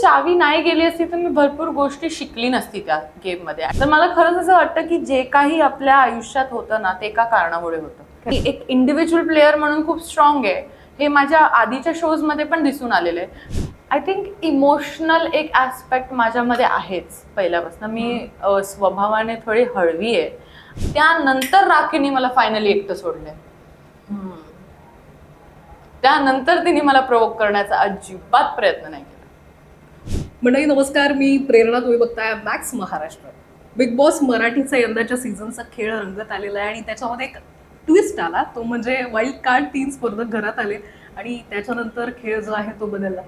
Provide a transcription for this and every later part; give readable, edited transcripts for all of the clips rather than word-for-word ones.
चावी नाही गेली असती तर मी भरपूर गोष्टी शिकली नसती त्या गेममध्ये. तर मला खरंच असं वाटतं की जे काही आपल्या आयुष्यात होतं ना ते एका कारणामुळे होतं. मी एक इंडिव्हिज्युअल प्लेअर म्हणून खूप स्ट्रॉंग आहे हे माझ्या आधीच्या शोजमध्ये पण दिसून आलेलं आहे. आय थिंक इमोशनल एक ॲस्पेक्ट माझ्यामध्ये आहेच पहिल्यापासून. मी स्वभावाने थोडी हळवी आहे. त्यानंतर राखीने मला फायनली एकटं सोडलंय. त्यानंतर तिने मला प्रोवोक करण्याचा अजिबात प्रयत्न नाही केला. मंडळी नमस्कार, मी प्रेरणा. तुम्ही बघताय मॅक्स महाराष्ट्र. बिग बॉस मराठीचा यंदाच्या सीझनचा खेळ रंगत आलेला आहे आणि त्याच्यामध्ये एक ट्विस्ट आला, तो म्हणजे वाईल्ड कार्ड 3 स्पर्धक घरात आले आणि त्याच्यानंतर खेळ जो आहे तो बदलला.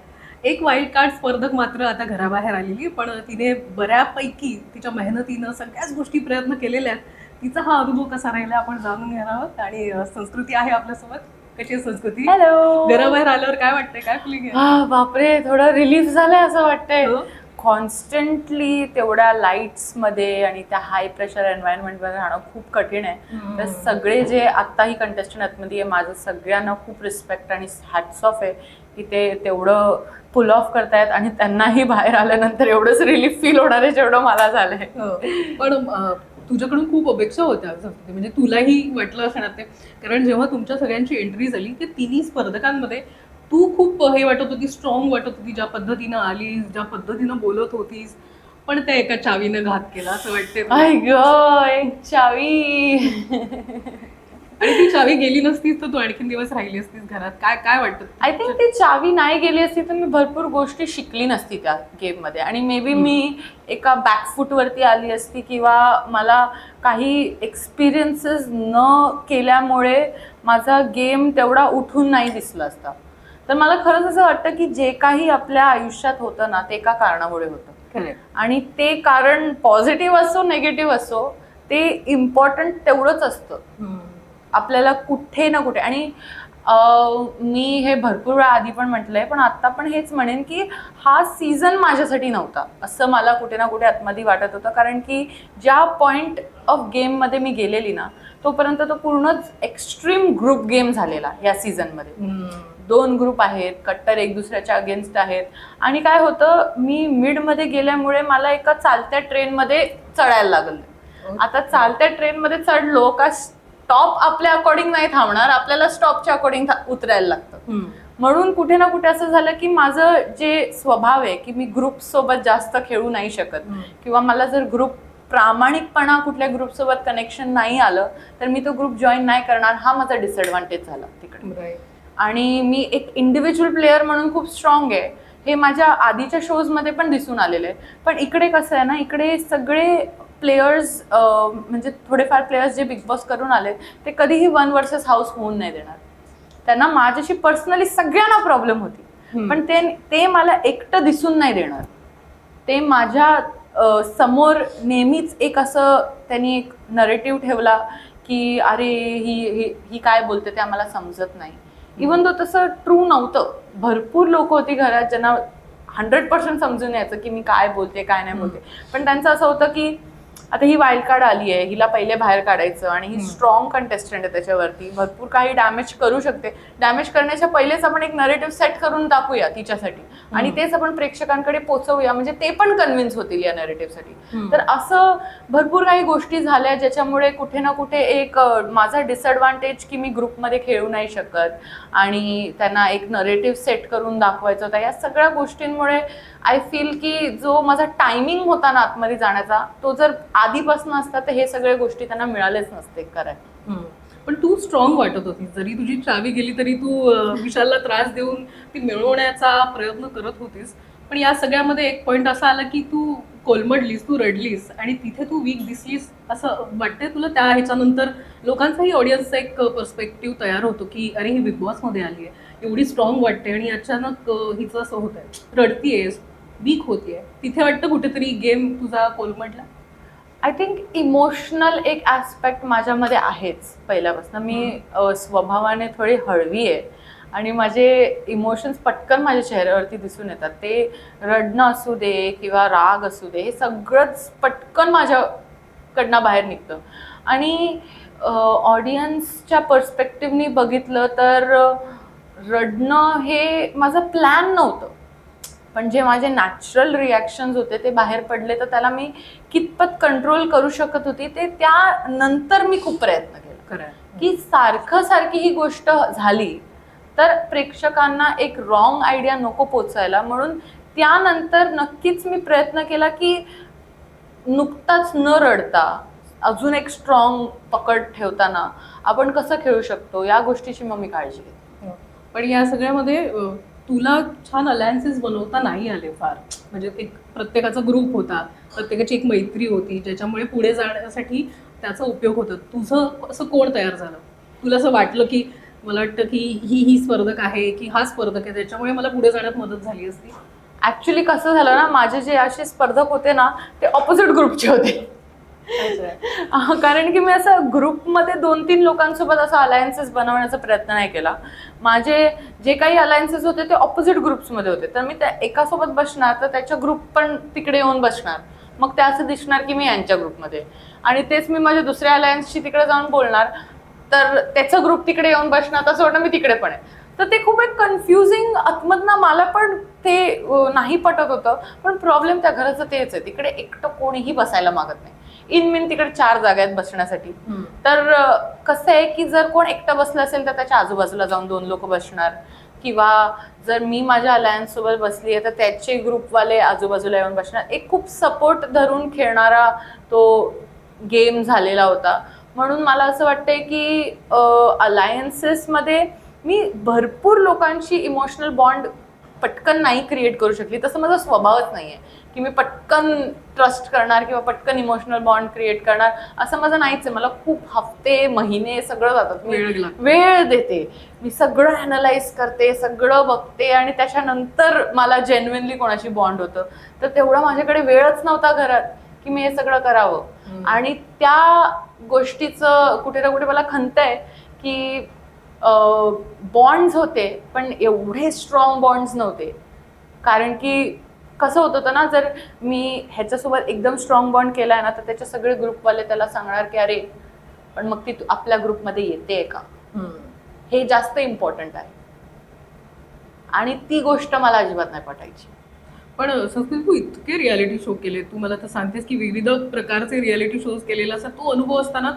एक वाईल्ड कार्ड स्पर्धक मात्र आता घराबाहेर आलेली, पण तिने बऱ्यापैकी तिच्या मेहनतीनं सगळ्याच गोष्टी प्रयत्न केलेल्या आहेत. तिचा हा अनुभव कसा राहिला आपण जाणून घेणार आहोत. आणि संस्कृती आहे आपल्यासोबत. कशी आहे संस्कृती? हॅलो. घराबाहेर आल्यावर काय वाटतंय, काय फिलिंग आहे? बापरे, थोडं रिलीफ झालंय असं वाटतंय. कॉन्स्टंटली तेवढ्या लाईट्समध्ये आणि त्या हाय प्रेशर एन्व्हायरमेंटमध्ये राहणं खूप कठीण आहे. तर सगळे जे आत्ताही कंटेस्टंट आतमध्ये आहे, माझं सगळ्यांना खूप रिस्पेक्ट आणि हॅट्स ऑफ आहे की ते तेवढं पुल ऑफ करतायत आणि त्यांनाही बाहेर आल्यानंतर एवढंच रिलीफ फील होणार आहे जेवढं मला झालंय. पण तुझ्याकडून खूप अपेक्षा होत्या, म्हणजे तुलाही वाटलं असणार ते, कारण जेव्हा तुमच्या सगळ्यांची एंट्री झाली की तिन्ही स्पर्धकांमध्ये तू खूप हे वाटत होती, स्ट्रॉंग वाटत होती, ज्या पद्धतीनं आली, ज्या पद्धतीनं बोलत होतीस, पण त्या एका चावीनं घात केला असं वाटतंय. एक चावी. आणि ती चावी गेली नसतीस तर तू आणखीन दिवस राहिली असतीस घरात. काय काय वाटतं? आय थिंक ती चावी नाही गेली असती तर मी भरपूर गोष्टी शिकली नसती त्या गेममध्ये आणि मे बी मी एका बॅकफूटवरती आली असती किंवा मला काही एक्सपिरियन्सेस न केल्यामुळे माझा गेम तेवढा उठून नाही दिसला असता. तर मला खरंच असं वाटतं की जे काही आपल्या आयुष्यात होतं ना ते एका कारणामुळे होतं. आणि ते कारण पॉझिटिव्ह असो नेगेटिव्ह असो ते इम्पॉर्टंट तेवढंच असतं आपल्याला कुठे ना कुठे. आणि मी हे भरपूर वेळा आधी पण म्हटलंय, पण आता पण हेच म्हणेन की हा सीझन माझ्यासाठी नव्हता असं मला कुठे ना कुठे आतमध्ये वाटत होतं. कारण की ज्या पॉईंट ऑफ गेममध्ये मी गेलेली ना तोपर्यंत तो पूर्णच एक्स्ट्रीम ग्रुप गेम झालेला या सीझनमध्ये. 2 ग्रुप आहेत, कट्टर एक दुसऱ्याच्या अगेन्स्ट आहेत. आणि काय होतं, मी मिडमध्ये गेल्यामुळे मला एका चालत्या ट्रेनमध्ये चढायला लागलं. आता चालत्या ट्रेनमध्ये चढलो का स्टॉप आपल्या अकॉर्डिंग नाही थांबणार, आपल्याला स्टॉपच्या अकॉर्डिंग उतरायला लागतं. म्हणून कुठे ना कुठे असं झालं की माझं जे स्वभाव आहे की मी ग्रुप सोबत जास्त खेळू नाही शकत किंवा मला जर ग्रुप प्रामाणिकपणा कुठल्या ग्रुपसोबत कनेक्शन नाही आलं तर मी तो ग्रुप जॉईन नाही करणार. हा माझा डिसएडव्हान्टेज झाला तिकडे. आणि मी एक इंडिव्हिज्युअल प्लेअर म्हणून खूप स्ट्रॉंग आहे हे माझ्या आधीच्या शोजमध्ये पण दिसून आलेलं आहे. पण इकडे कसं आहे ना, इकडे सगळे प्लेयर्स म्हणजे थोडेफार प्लेयर्स जे बिग बॉस करून आले ते कधीही 1 वर्सेस हाऊस होऊन नाही देणार. त्यांना माझ्याशी पर्सनली सगळ्यांना प्रॉब्लेम होती, पण ते मला एकटं दिसून नाही देणार. ते माझ्या समोर नेहमीच एक असं त्यांनी एक नरेटिव्ह ठेवला की अरे ही काय बोलते ते आम्हाला समजत नाही. इवन तो तसं ट्रू नव्हतं. भरपूर लोक होती घरात ज्यांना 100% समजून यायचं की मी काय बोलते काय नाही बोलते. पण त्यांचं असं होतं की आता ही वाईल्ड कार्ड आली आहे, हिला पहिले बाहेर काढायचं आणि ही स्ट्रॉंग कंटेस्टंट आहे, त्याच्यावरती भरपूर काही डॅमेज करू शकते. डॅमेज करण्याच्या पहिलेच आपण एक नरेटिव्ह सेट करून टाकूया तिच्यासाठी आणि तेच आपण प्रेक्षकांकडे पोहोचवूया, म्हणजे ते पण कन्व्हिन्स होतील या नरेटिव्हसाठी. तर असं भरपूर काही गोष्टी झाल्या ज्याच्यामुळे कुठे ना कुठे एक माझा डिसएडव्हान्टेज की मी ग्रुपमध्ये खेळू नाही शकत आणि त्यांना एक नरेटिव्ह सेट करून दाखवायचं होता. या सगळ्या गोष्टींमुळे आय फील की जो माझा टायमिंग होता ना आतमध्ये जाण्याचा तो जर आधीपासून असता तर हे सगळ्या गोष्टी त्यांना मिळालेच नसते करायला. पण तू स्ट्रॉंग वाटत होती, जरी तुझी चावी गेली तरी तू विशालला त्रास देऊन ती मिळवण्याचा प्रयत्न करत होतीस. पण या सगळ्यामध्ये एक पॉइंट असा आला की तू कोलमडलीस, तू रडलीस आणि तिथे तू वीक दिसलीस असं वाटतंय तुला? त्या ह्याच्यानंतर लोकांचाही ऑडियन्सचा एक पर्स्पेक्टिव्ह तयार होतो की अरे ही बिग बॉसमध्ये आली आहे, एवढी स्ट्रॉंग वाटते आणि अचानक हिचं असं होत आहे, रडतीयेस, वीक होतीये. तिथे वाटतं कुठेतरी गेम तुझा कोलमडला? आय थिंक इमोशनल एक ॲस्पेक्ट माझ्यामध्ये आहेच पहिल्यापासून. मी स्वभावाने थोडी हळवी आहे आणि माझे इमोशन्स पटकन माझ्या चेहऱ्यावरती दिसून येतात. ते रडणं असू दे किंवा राग असू दे हे सगळंच पटकन माझ्याकडनं बाहेर निघतं. आणि ऑडियन्सच्या पर्स्पेक्टिव्हनी बघितलं तर रडणं हे माझं प्लॅन नव्हतं. पण जे माझे नॅचरल रिॲक्शन्स होते ते बाहेर पडले, तर त्याला मी कितपत कंट्रोल करू शकत होती ते त्यानंतर मी खूप प्रयत्न केला की सारखी ही गोष्ट झाली तर प्रेक्षकांना एक रॉंग आयडिया नको पोचायला, म्हणून त्यानंतर नक्कीच मी प्रयत्न केला की नुकताच न रडता अजून एक स्ट्रॉंग पकड ठेवताना आपण कसं खेळू शकतो या गोष्टीची मग मी काळजी घेते. पण या सगळ्यामध्ये तुला छान अलायन्सेस बनवता नाही आले फार, म्हणजे एक प्रत्येकाचा ग्रुप होता, प्रत्येकाची एक मैत्री होती ज्याच्यामुळे पुढे जाण्यासाठी त्याचा उपयोग होता. तुझं असं कोण तयार झालं? तुला असं वाटलं की मला वाटतं की ही स्पर्धक आहे की हा स्पर्धक आहे त्याच्यामुळे मला पुढे जाण्यात मदत झाली असती? ऍक्च्युली कसं झालं ना, माझे जे असे स्पर्धक होते ना ते ऑपोजिट ग्रुपचे होते. कारण की मी असं ग्रुपमध्ये 2-3 लोकांसोबत असं अलायन्सेस बनवण्याचा प्रयत्न नाही केला. माझे जे काही अलायन्सेस होते ते ऑपोजिट ग्रुप्समध्ये होते, तर मी त्या एकासोबत बसणार तर त्याच्या ग्रुप पण तिकडे येऊन बसणार, मग ते असं दिसणार की मी यांच्या ग्रुपमध्ये, आणि तेच मी माझ्या दुसऱ्या अलायन्सशी तिकडे जाऊन बोलणार तर त्याचा ग्रुप तिकडे येऊन बसणार, तसं वाटतं मी तिकडे पण आहे. तर ते खूप एक कन्फ्युजिंग आतमधनं मला पण ते नाही पटत होतं. पण प्रॉब्लेम त्या घराचं तेच आहे, तिकडे एकटं कोणीही बसायला मागत नाही. इन तिकडे 4 जागा आहेत बसण्यासाठी. तर कसं आहे की जर कोण एकटं बसलं असेल तर त्याच्या आजूबाजूला जाऊन 2 लोक बसणार, किंवा जर मी माझ्या अलायन्स सोबत बसली आहे तर त्याचे ग्रुपवाले आजूबाजूला येऊन बसणार. एक खूप सपोर्ट धरून खेळणारा तो गेम झालेला होता. म्हणून मला असं वाटतंय की अलायन्सेसमध्ये मी भरपूर लोकांशी इमोशनल बॉन्ड पटकन नाही क्रिएट करू शकली. तसं माझा स्वभावच नाही आहे की मी पटकन ट्रस्ट करणार किंवा पटकन इमोशनल बॉन्ड क्रिएट करणार, असं माझं नाहीच आहे. मला खूप हफ्ते महिने सगळं जातात. मी वेळ देते, मी सगळं ॲनलाइज करते, सगळं बघते, आणि त्याच्यानंतर मला जेन्युइनली कोणाशी बॉन्ड होतं. तर तेवढा माझ्याकडे वेळच नव्हता घरात की मी हे सगळं करावं. आणि त्या गोष्टीचं कुठे ना कुठे मला खंत आहे की बॉन्ड्स होते पण एवढे स्ट्रॉंग बॉन्ड्स नव्हते. कारण की कसं होत होतं ना, जर मी ह्याच्यासोबत एकदम स्ट्रॉंग बॉन्ड केलाय ना तर त्याचे सगळे ग्रुपवाले त्याला सांगणार की अरे पण मग ती आपल्या ग्रुपमध्ये येते का, हे जास्त इम्पॉर्टंट आहे. आणि ती गोष्ट मला अजिबात नाही पटायची. पण संस्कृत, तू इतके रियालिटी शो केले, तू मला तर सांगतेस की विविध प्रकारचे रियालिटी शोज केलेला असा तो अनुभव असताना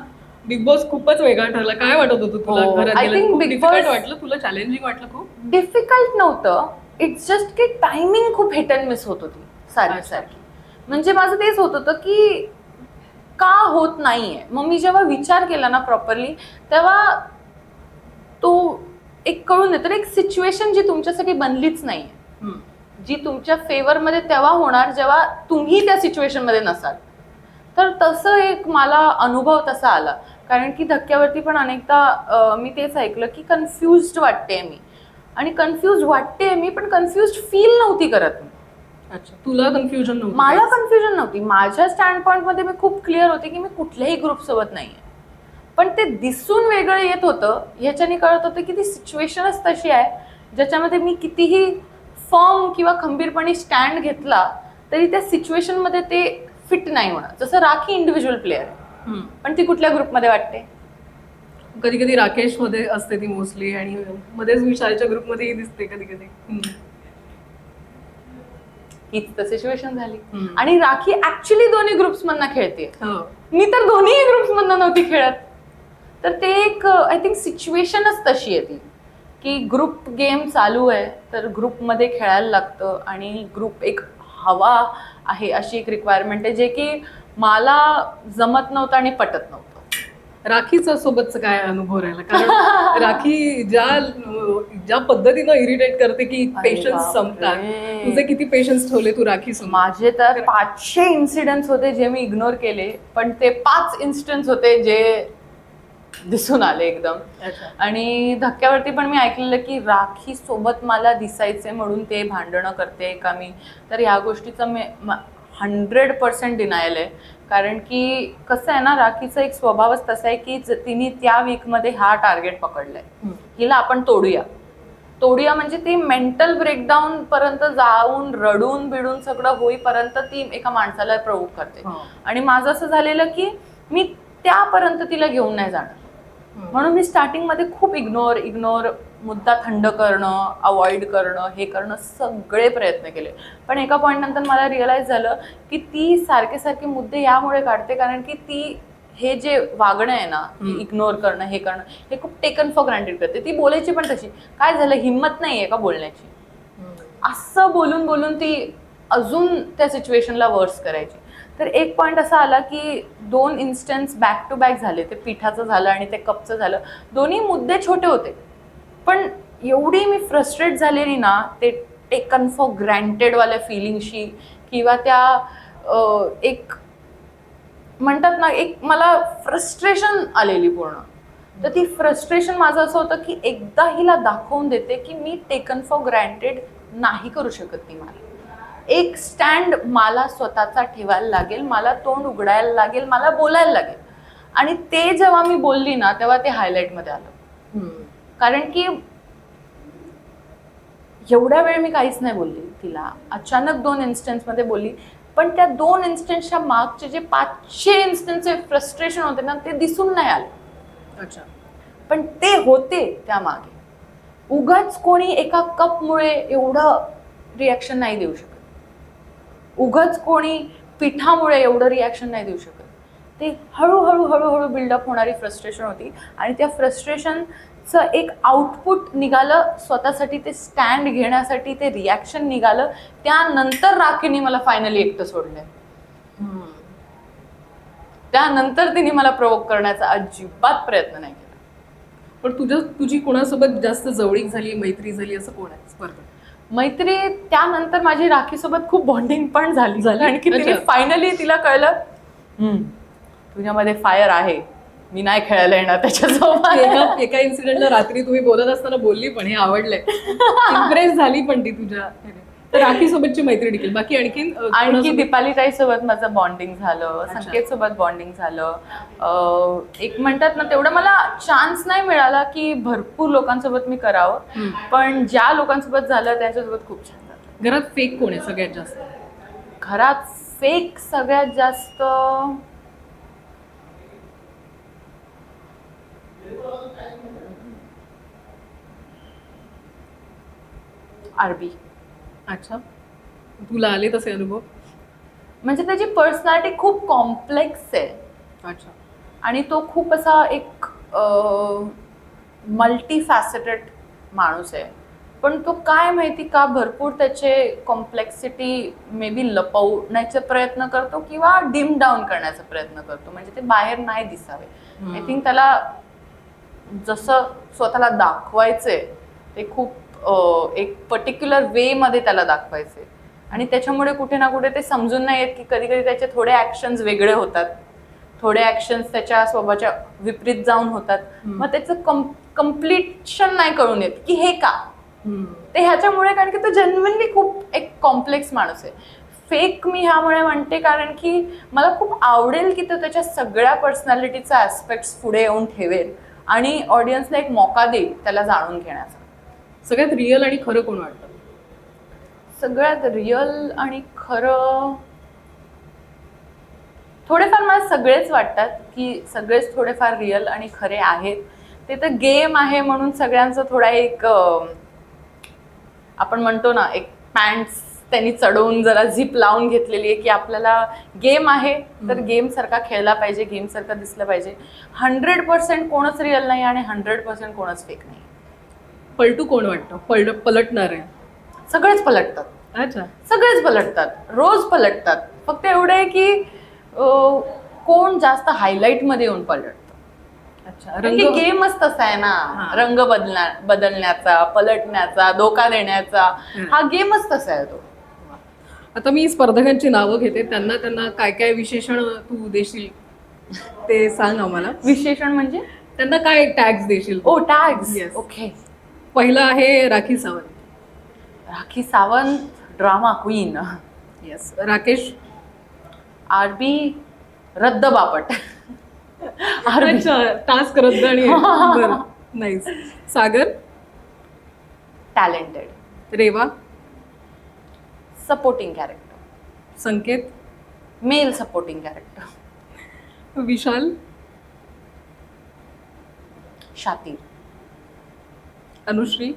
बिग बॉस खूपच वेगळा ठरला. काय वाटत होतं तुला घरात गेल्यावर? डिफिकल्ट वाटलं तुला? चॅलेंजिंग वाटलं? खूप डिफिकल्ट नव्हतं, इट्स जस्ट की टायमिंग खूप हिट अँड मिस होत होती सारखी. म्हणजे माझं तेच होत होतं की का होत नाहीये. मग मी जेव्हा विचार केला ना प्रॉपरली, तेव्हा तो एक कळून येतं, एक सिच्युएशन जी तुमच्यासाठी बनलीच नाहीये, जी तुमच्या फेवरमध्ये तेव्हा होणार जेव्हा तुम्ही त्या सिच्युएशनमध्ये नसाल. तर तसं एक मला अनुभव तसा आला. कारण की धक्क्यावरती पण अनेकदा मी तेच ऐकलं की कन्फ्युज्ड वाटते मी, आणि कन्फ्युज वाटते मी पण कन्फ्युज्ड फील नव्हती करत मी. अच्छा, तुला कन्फ्युजन नव्हतं? मला कन्फ्युजन नव्हती. माझ्या स्टँड पॉइंटमध्ये मी खूप क्लिअर होते की मी कुठल्याही ग्रुपसोबत नाहीये. पण ते दिसून वेगळं येत होतं, ह्याच्याने कळत होतं की ती सिच्युएशनच तशी आहे ज्याच्यामध्ये मी कितीही फर्म किंवा खंबीरपणे स्टँड घेतला तरी त्या सिच्युएशनमध्ये ते फिट नाही होणार. जसं राखी इंडिव्हिज्युअल प्लेअर आहे, पण ती कुठल्या ग्रुपमध्ये वाटते? कधी कधी राकेश मध्ये असते ती मोस्टली, आणि मध्येच विशालच्या ग्रुपमध्येही दिसते कधी कधी. हीच तर सिच्युएशन झाली. आणि राखी ऍक्च्युली दोन्ही ग्रुप्स मधनं खेळते, मी तर दोन्ही ग्रुप्स मधनं नव्हती खेळत. तर ते एक आय थिंक सिच्युएशनच तशी आहे ती की ग्रुप गेम चालू आहे तर ग्रुपमध्ये खेळायला लागतं, आणि ग्रुप एक हवा आहे अशी एक रिक्वायरमेंट आहे जे की मला जमत नव्हतं आणि पटत नव्हतं. राखीचा सोबतचा काय अनुभव राहिला? कारण राखी ज्या पद्धतीनं इरिटेट करते की पेशन्स संपतात. तुझे किती पेशन्स ठेवले तू राखी समोर? माझे तर 500 इन्सिडेंट्स होते जे मी इग्नोर केले, पण ते 5 इन्स्टन्स होते जे दिसून आले एकदम. आणि धक्क्यावरती पण मी ऐकलेलं की राखी सोबत मला दिसायचे म्हणून ते भांडणं करते का मी. तर ह्या गोष्टीचं मी 100% डिनायल आहे. कारण की कसं आहे ना, राखीचा एक स्वभावच तसा आहे की तिने त्या वीकमध्ये हा टार्गेट पकडलाय, हिला आपण तोडूया म्हणजे ती मेंटल ब्रेकडाऊन पर्यंत जाऊन रडून बिडून सगळं होईपर्यंत ती एका माणसाला प्रोव्होक करते. आणि माझं असं झालेलं की मी त्यापर्यंत तिला घेऊन नाही जाणार, म्हणून मी स्टार्टिंगमध्ये खूप इग्नोर मुद्दा थंड करणं, अवॉइड करणं, हे करणं सगळे प्रयत्न केले. पण एका पॉईंट नंतर मला रिअलाईज झालं की ती सारखे सारखे मुद्दे यामुळे काढते कारण की ती हे जे वागणं आहे ना, इग्नोर करणं, हे करणं, हे खूप टेकन फॉर ग्रँटेड करते. ती बोलायची पण तशी, काय झालं हिंमत नाहीये का बोलण्याची, असं बोलून बोलून ती अजून त्या सिच्युएशनला वर्स करायची. तर एक पॉईंट असा आला की 2 इन्स्टन्स बॅक टू बॅक झाले. ते पिठाचं झालं आणि ते कपचं झालं. दोन्ही मुद्दे छोटे होते, पण एवढी मी फ्रस्ट्रेट झालेली ना ते टेकन फॉर ग्रँटेडवाल्या फिलिंगशी किंवा त्या एक म्हणतात ना, एक मला फ्रस्ट्रेशन आलेली पूर्ण. तर ती फ्रस्ट्रेशन माझं असं होतं की एकदा हिला दाखवून देते की मी टेकन फॉर ग्रँटेड नाही करू शकत. ती मला एक स्टँड मला स्वतःचा ठेवायला लागेल, मला तोंड उघडायला लागेल, मला बोलायला लागेल. आणि ते जेव्हा मी बोलली ना तेव्हा ते हायलाईटमध्ये आलं. कारण की एवढ्या वेळ मी काहीच नाही बोलली तिला, अचानक 2 इन्स्टन्समध्ये बोलली. पण त्या 2 इन्स्टन्सच्या मागचे जे 500 इन्स्टन्सचे फ्रस्ट्रेशन होते ना ते दिसून नाही आले. अच्छा. पण ते होते त्या मागे. उगाच कोणी एका कपमुळे एवढं रिॲक्शन नाही देऊ शकत, उगाच कोणी पिठामुळे एवढं रिॲक्शन नाही देऊ शकत. ते हळूहळू हळूहळू बिल्डअप होणारी फ्रस्ट्रेशन होती आणि त्या फ्रस्ट्रेशनचं एक आउटपुट निघालं स्वतःसाठी, ते स्टँड घेण्यासाठी ते रिॲक्शन निघालं. त्यानंतर राखीने मला फायनली एकटं सोडलंय. त्यानंतर तिने मला प्रोवोक करण्याचा अजिबात प्रयत्न नाही केला. पण तुझी कोणासोबत जास्त जवळीक झाली, मैत्री झाली असं कोण आहे स्पर्धा? मैत्री त्यानंतर माझी राखीसोबत खूप बॉन्डिंग पण झाली. कारण की तिने फायनली तिला कळलं तुझ्यामध्ये फायर आहे, मी नाही खेळायला येणार त्याच्यासोबत. एका इन्सिडेंटला रात्री तुम्ही बोलत असताना बोलली पण हे आवडलंय, इम्प्रेस झाली पण ती तुझ्या. तर राखी सोबतची मैत्री देखील. बाकी आणखी दीपाली ताई सोबत माझं बॉन्डिंग झालं, संकेत सोबत बॉन्डिंग झालं. एक म्हणतात ना तेवढं मला चान्स नाही मिळाला की भरपूर लोकांसोबत मी करावं, पण ज्या लोकांसोबत झालं त्यांच्यासोबत खूप छान झालं. घरात फेक कोण आहे सगळ्यात जास्त? घरात फेक सगळ्यात जास्त आरबी. अच्छा, तुला आले तसे अनुभव? म्हणजे त्याची पर्सनॅलिटी खूप कॉम्प्लेक्स आहे. अच्छा. आणि तो खूप असा एक मल्टीफॅसेटेड माणूस आहे. पण तो काय माहिती का भरपूर त्याचे कॉम्प्लेक्सिटी मे बी लपवण्याचा प्रयत्न करतो किंवा डिम डाऊन करण्याचा प्रयत्न करतो, म्हणजे ते बाहेर नाही दिसावे. आय थिंक त्याला जसं स्वतःला दाखवायचंय ते खूप एक पर्टिक्युलर वे मध्ये त्याला दाखवायचे आणि त्याच्यामुळे कुठे ना कुठे ते समजून नाही येत की कधी कधी त्याचे थोडे ऍक्शन्स वेगळे होतात, थोडे ऍक्शन्स त्याच्या स्वभावाच्या विपरीत जाऊन होतात. मग त्याचं कम्प्लिशन नाही कळून येत की हे का ते ह्याच्यामुळे, कारण की तो जेन्युइनली खूप एक कॉम्प्लेक्स माणूस आहे. फेक मी ह्यामुळे म्हणते कारण की मला खूप आवडेल की तो त्याच्या सगळ्या पर्सनॅलिटीचा ऍस्पेक्ट्स पुढे येऊन ठेवेल आणि ऑडियन्सला एक मौका देईल त्याला जाणून घेण्याचा. सगळ्यात रिअल आणि खरं कोण वाटतं? सगळ्यात रिअल आणि खरं थोडेफार मला सगळेच वाटतात की सगळेच थोडेफार रिअल आणि खरे आहेत. ते तर गेम आहे म्हणून सगळ्यांचं थोडा एक आपण म्हणतो ना एक पॅन्ट्स त्यांनी चढवून जरा झिप लावून घेतलेली आहे की आपल्याला गेम आहे तर गेम सारखा खेळला पाहिजे, गेम सारखा दिसलं पाहिजे. 100% कोणच रिअल नाही आणि 100% कोणच फेक नाही. पलटू कोण वाटतं? पलटणार आहे? सगळेच पलटतात. अच्छा. सगळेच पलटतात, रोज पलटतात. फक्त एवढं आहे की कोण जास्त हायलाईट मध्ये येऊन पलटतं. अच्छा. गेमच तसा आहे ना, रंग बदलण्याचा, पलटण्याचा, धोका देण्याचा, हा गेमच तसा आहे तो. आता मी स्पर्धकांची नावं घेते, त्यांना काय काय विशेषण तू देशील ते सांग आम्हाला. विशेषण म्हणजे त्यांना काय टॅग्स देशील? ओ टॅग्स. Yes. ओके. पहिला आहे Rakhi Sawant. Rakhi Sawant drama queen. Yes. Rakesh? आरबी रद्द बापट. अच्छा, टास्क रद्द आणि nice. Sagar? Talented. Reva? Supporting character. Sanket? Male supporting character. Vishal? शातीर. अनुश्री?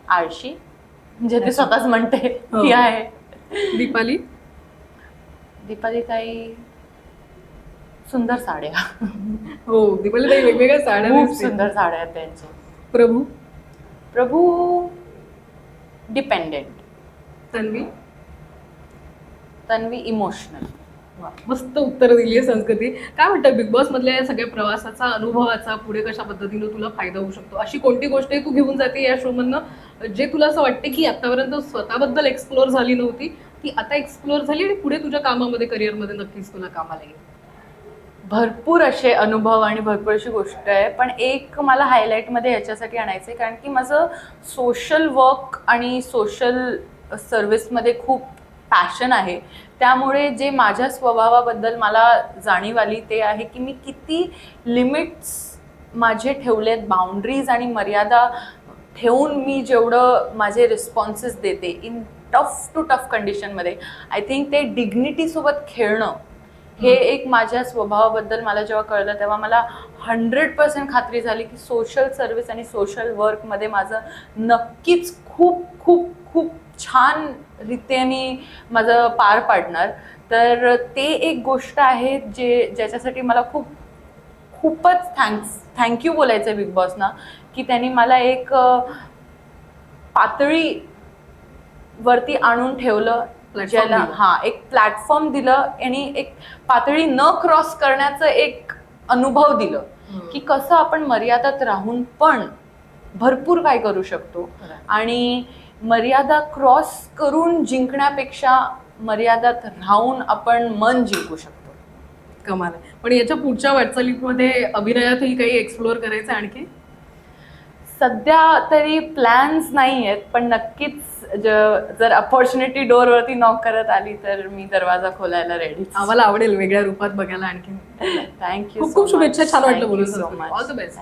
आळशी, म्हणजे ती स्वतःच म्हणते हो. ती आहे. दीपाली? दीपाली ताई सुंदर साड्या, हो, दीपाली ताई वेगवेगळ्या साड्या खूप नेसते. सुंदर साड्या आहेत त्यांच्या. प्रभू? प्रभू डिपेंडेंट. तन्वी? तन्वी इमोशनल. वा, मस्त उत्तर दिली आहे संस्कृती. काय म्हणतं बिग बॉस मधल्या या सगळ्या प्रवासाचा, अनुभवाचा पुढे कशा पद्धतीनं तुला फायदा होऊ शकतो? अशी कोणती गोष्ट आहे तू घेऊन जाते या शो मधनं जे तुला असं वाटते की आतापर्यंत स्वतःबद्दल एक्सप्लोअर झाली नव्हती, ती आता एक्सप्लोअर झाली आणि पुढे तुझ्या कामामध्ये, करिअरमध्ये नक्कीच तुला कामाला येईल? भरपूर असे अनुभव आणि भरपूर अशी गोष्ट आहे, पण एक मला हायलाईटमध्ये याच्यासाठी आणायचं आहे कारण की माझं सोशल वर्क आणि सोशल सर्व्हिसमध्ये खूप पॅशन आहे. त्यामुळे जे माझ्या स्वभावाबद्दल मला जाणीव आली ते आहे की मी किती लिमिट्स माझे ठेवलेत, बाउंड्रीज आणि मर्यादा ठेवून मी जेवढं माझे रिस्पॉन्सेस देते इन टफ टू टफ कंडिशनमध्ये. आय थिंक ते डिग्निटीसोबत खेळणं हे एक माझ्या स्वभावाबद्दल मला जेव्हा कळलं तेव्हा मला 100% खात्री झाली की सोशल सर्व्हिस आणि सोशल वर्कमध्ये माझं नक्कीच खूप खूप खूप छान रीतीने माझं पार पाडणार. तर ते एक गोष्ट आहे ज्याच्यासाठी मला खूपच थँक्यू बोलायचं आहे बिग बॉसना की त्यांनी मला एक पातळीवरती आणून ठेवलं, ज्याला एक प्लॅटफॉर्म दिलं आणि एक पातळी न क्रॉस करण्याचं एक अनुभव दिलं की कसं आपण मर्यादात राहून पण भरपूर काय करू शकतो आणि मर्यादा क्रॉस करून जिंकण्यापेक्षा मर्यादात राहून आपण मन जिंकू शकतो. कमाल आहे. पण याच्या पुढच्या वाटचालीमध्ये अभिनयातही काही एक्सप्लोअर करायचं आणखी? सध्या तरी प्लॅन्स नाही आहेत, पण नक्कीच जर अपॉर्च्युनिटी डोअरवरती नॉक करत आली तर मी दरवाजा खोलायला रेडी. आम्हाला आवडेल वेगळ्या रूपात बघायला आणखी. थँक्यू. खूप खूप शुभेच्छा. छान वाटलं बोलून. So much. All the best.